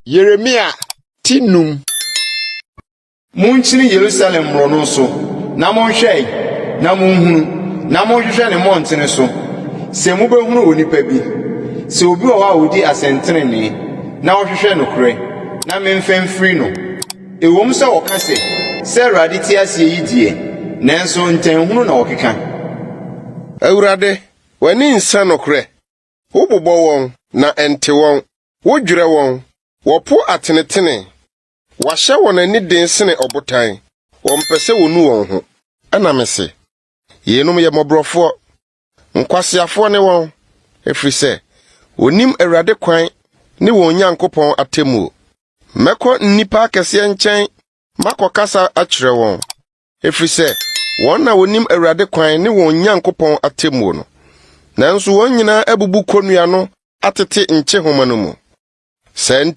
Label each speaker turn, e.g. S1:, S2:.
S1: Yeremia tinum.
S2: Munchini Jerusalem rono so, na monhwei, na monhunu, na monhwehwe ne montene so. Se mubehunu onipa bi, se obi wa odi asentrene, na wohwehwe nokre, na memfemfiri no. Ewom se wokase, se Awurade ti ase yi die, nanso ntanhunu na wokeka.
S1: Awurade, wani nsa nokre. Wobobɔ wɔn na ente wɔn, wodwere wɔn, wopo atenetene. Wahyɛ wɔn ani den sene ɔbotan, wɔmpɛ sɛ wonu wɔn ho. Ɛna mese, yenum yɛ mmɔborɔfoɔ, nkwasiafoɔ ne wɔn, ɛfiri sɛ, onim Awurade kwan ne wɔn Nyankopɔn atemmuo. Mɛkɔ nnipa akɛseɛ nkyɛn, makɔkasa akyerɛ wɔn, ɛfiri sɛ, wɔn na wonim Awurade kwan ne wɔn Nyankopɔn atemmuo no. Nanso wɔn nyinaa abubu konnua no atete nkyehoma no mu. Saa nti